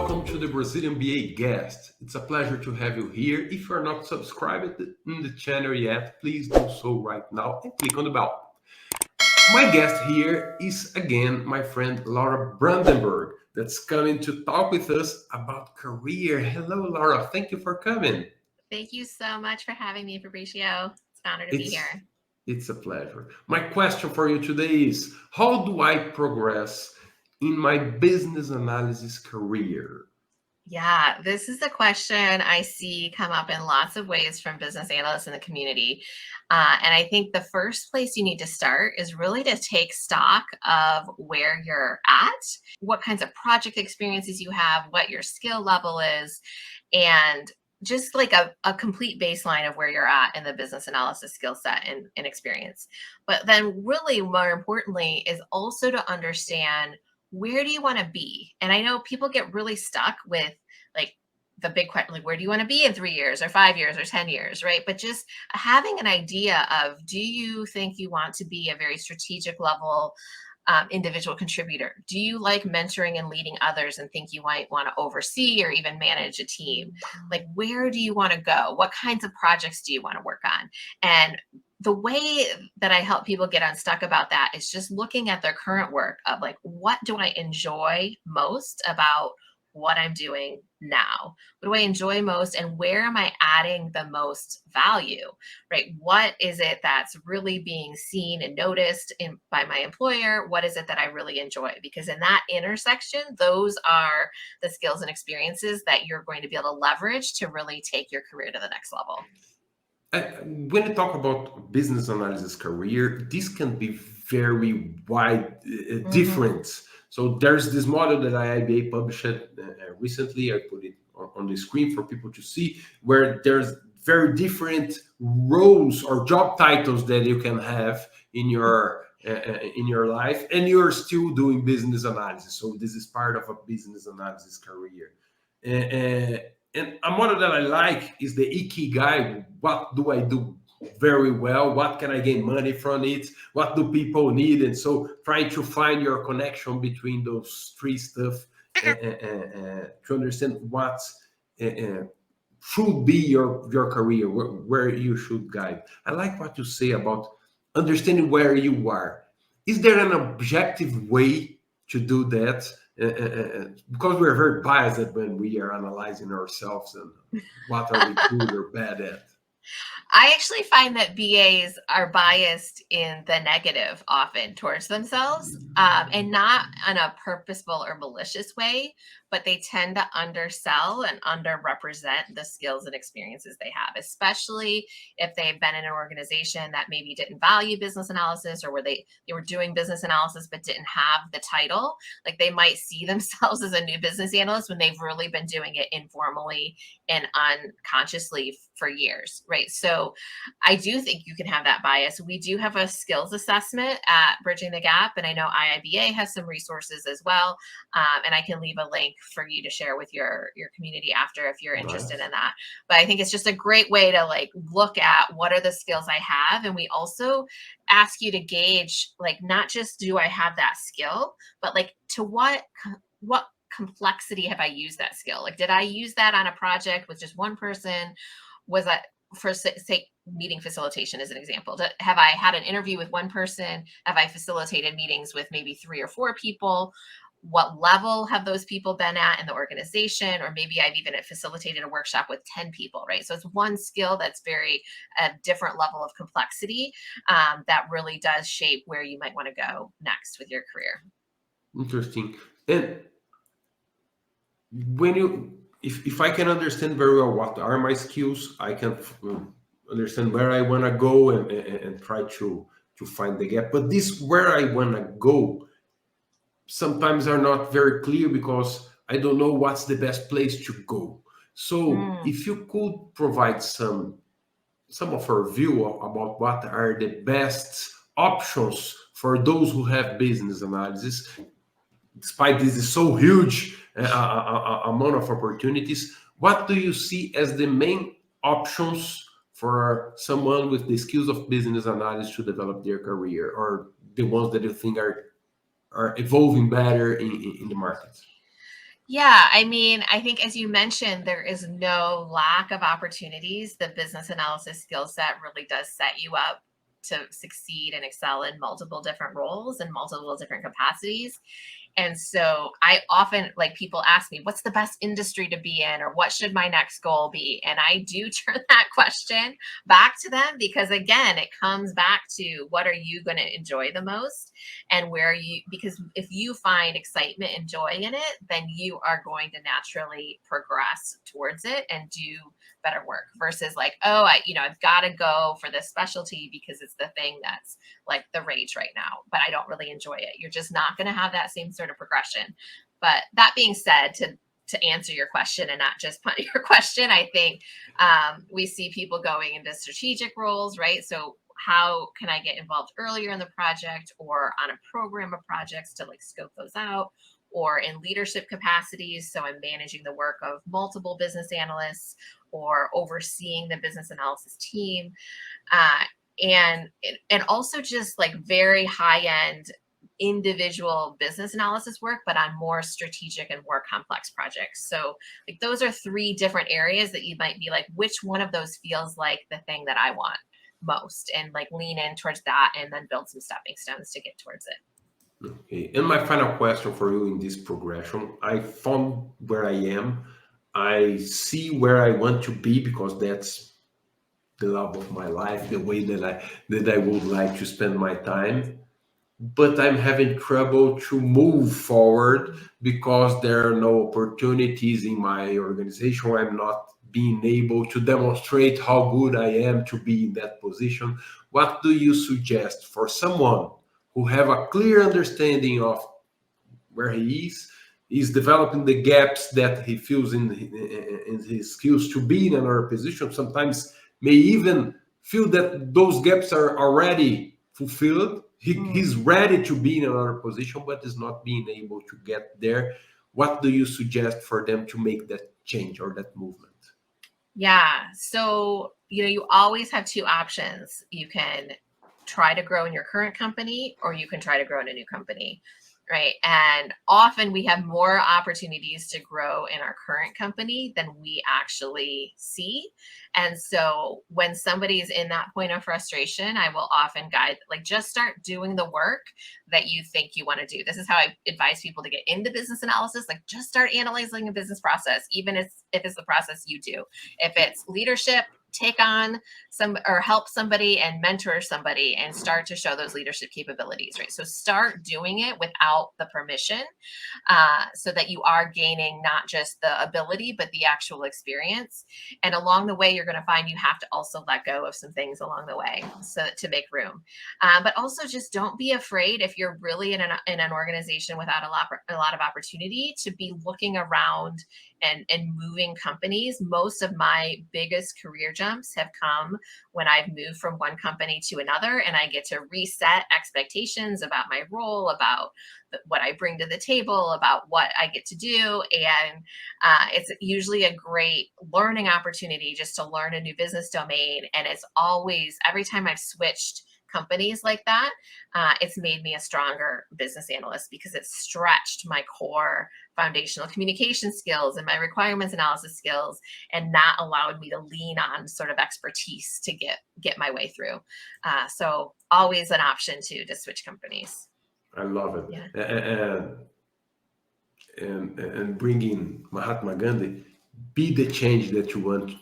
welcome to the Brazilian BA Guest. It's a pleasure to have you here. If you're not subscribed in the channel yet, please do so right now and click on the bell. My guest here is again my friend Laura Brandenburg that's coming to talk with us about career. Hello, Laura. Thank you for coming. Thank you so much for having me, Fabricio. It's an honor to be It's here. it's a pleasure. My question for you today is how do I progress in my business analysis career? Yeah, this is a question I see come up in lots of ways from business analysts in the community. And I think the first place you need to start is really to take stock of where you're at, what kinds of project experiences you have, what your skill level is, and just like a complete baseline of where you're at in the business analysis skill set and experience. But then, really, more importantly, is also to understand where do you want to be? And I know people get really stuck with like the big question, like where do you want to be in 3 years or 5 years or 10 years, right? But just having an idea of do you think you want to be a very strategic level individual contributor? Do you like mentoring and leading others and think you might want to oversee or even manage a team? Like, where do you want to go? What kinds of projects do you want to work on? And the way that I help people get unstuck about that is just looking at their current work of like, what do I enjoy most about what I'm doing now? What do I enjoy most? And where am I adding the most value, right? What is it that's really being seen and noticed by my employer? What is it that I really enjoy? Because in that intersection, those are the skills and experiences that you're going to be able to leverage to really take your career to the next level. When you talk about business analysis career, this can be very wide, different. So there's this model that IIBA published recently. I put it on the screen for people to see, where there's very different roles or job titles that you can have in your life, and you're still doing business analysis. So this is part of a business analysis career. Uh, and a model that I like is the Ikigai. What do I do very well? What can I gain money from it? What do people need? And so trying to find your connection between those three stuff to understand what should be your career, where you should guide. I like what you say about understanding where you are. Is there an objective way to do that? Because we're very biased when we are analyzing ourselves and what are we good or bad at. I actually find that BAs are biased in the negative often towards themselves, and not in a purposeful or malicious way, but they tend to undersell and underrepresent the skills and experiences they have, especially if they've been in an organization that maybe didn't value business analysis, or where they were doing business analysis but didn't have the title. Like, they might see themselves as a new business analyst when they've really been doing it informally and unconsciously for years, right? So I do think you can have that bias. We do have a skills assessment at Bridging the Gap, and I know IIBA has some resources as well. And I can leave a link for you to share with your community after if you're interested in that. But I think it's just a great way to like look at what are the skills I have, and we also ask you to gauge like not just do I have that skill, but like to what complexity have I used that skill? Like, did I use that on a project with just one person? Was that for say meeting facilitation as an example? Have I had an interview with one person? Have I facilitated meetings with maybe 3 or 4 people? What level have those people been at in the organization? Or maybe I've even facilitated a workshop with 10 people, right? So it's one skill that's very a different level of complexity that really does shape where you might want to go next with your career. Interesting. And when you if I can understand very well what are my skills, I can understand where I want to go and try to find the gap. But this where I want to go sometimes are not very clear because I don't know what's the best place to go. So if you could provide some of our view about what are the best options for those who have business analysis, despite this is so huge amount of opportunities, what do you see as the main options for someone with the skills of business analysis to develop their career, or the ones that you think are evolving better in the market? Yeah, I mean, I think as you mentioned, there is no lack of opportunities. The business analysis skill set really does set you up to succeed and excel in multiple different roles and multiple different capacities. And so I often, like, people ask me, what's the best industry to be in, or what should my next goal be? And I do turn that question back to them, because again, it comes back to what are you going to enjoy the most, and where you, because if you find excitement and joy in it, then you are going to naturally progress towards it and do better work, versus like, oh, I've got to go for this specialty because it's the thing that's like the rage right now, but I don't really enjoy it. You're just not going to have that same sort of progression. But that being said, to answer your question and not just punt your question, I think we see people going into strategic roles, right? So how can I get involved earlier in the project or on a program of projects to like scope those out, or in leadership capacities? So I'm managing the work of multiple business analysts or overseeing the business analysis team. Uh, and also just like very high end individual business analysis work, but on more strategic and more complex projects. So like those are three different areas that you might be like, which one of those feels like the thing that I want most, and like lean in towards that and then build some stepping stones to get towards it. Okay. And my final question for you in this progression, I found where I am. I see where I want to be because that's the love of my life, the way that I would like to spend my time. But I'm having trouble to move forward because there are no opportunities in my organization. I'm not being able to demonstrate how good I am to be in that position. What do you suggest for someone who have a clear understanding of where he is developing the gaps that he feels in his skills to be in another position, sometimes may even feel that those gaps are already fulfilled. He's ready to be in another position, but is not being able to get there. What do you suggest for them to make that change or that movement? Yeah. So, you always have two options. You can try to grow in your current company, or you can try to grow in a new company. Right. And often we have more opportunities to grow in our current company than we actually see. And so when somebody is in that point of frustration, I will often guide, like, just start doing the work that you think you want to do. This is how I advise people to get into business analysis. Like, just start analyzing a business process, even if it's the process you do. If it's leadership, take on some or help somebody and mentor somebody and start to show those leadership capabilities, right? So start doing it without the permission, so that you are gaining not just the ability, but the actual experience. And along the way, you're going to find you have to also let go of some things along the way, so to make room. But also just don't be afraid, if you're really in an organization without a lot of opportunity, to be looking around and moving companies. Most of my biggest career jumps have come when I've moved from one company to another, and I get to reset expectations about my role, about what I bring to the table, about what I get to do. And it's usually a great learning opportunity just to learn a new business domain. And it's always, every time I've switched companies like that, it's made me a stronger business analyst, because it's stretched my core foundational communication skills and my requirements analysis skills, and not allowed me to lean on sort of expertise to get my way through. So always an option to switch companies. I love it. Yeah. And bringing Mahatma Gandhi, be the change that you want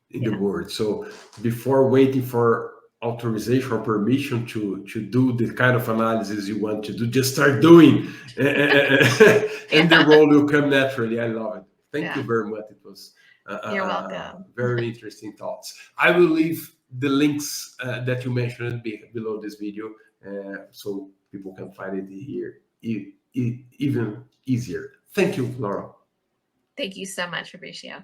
in the Yeah. world. So before waiting for authorization or permission to do the kind of analysis you want to do, just start doing, and the Yeah. role will come naturally. I love it. Thank you Yeah. very much. It was You're welcome. very interesting thoughts. I will leave the links that you mentioned below this video, so people can find it here even easier. Thank you, Laura. Thank you so much, Fabricio.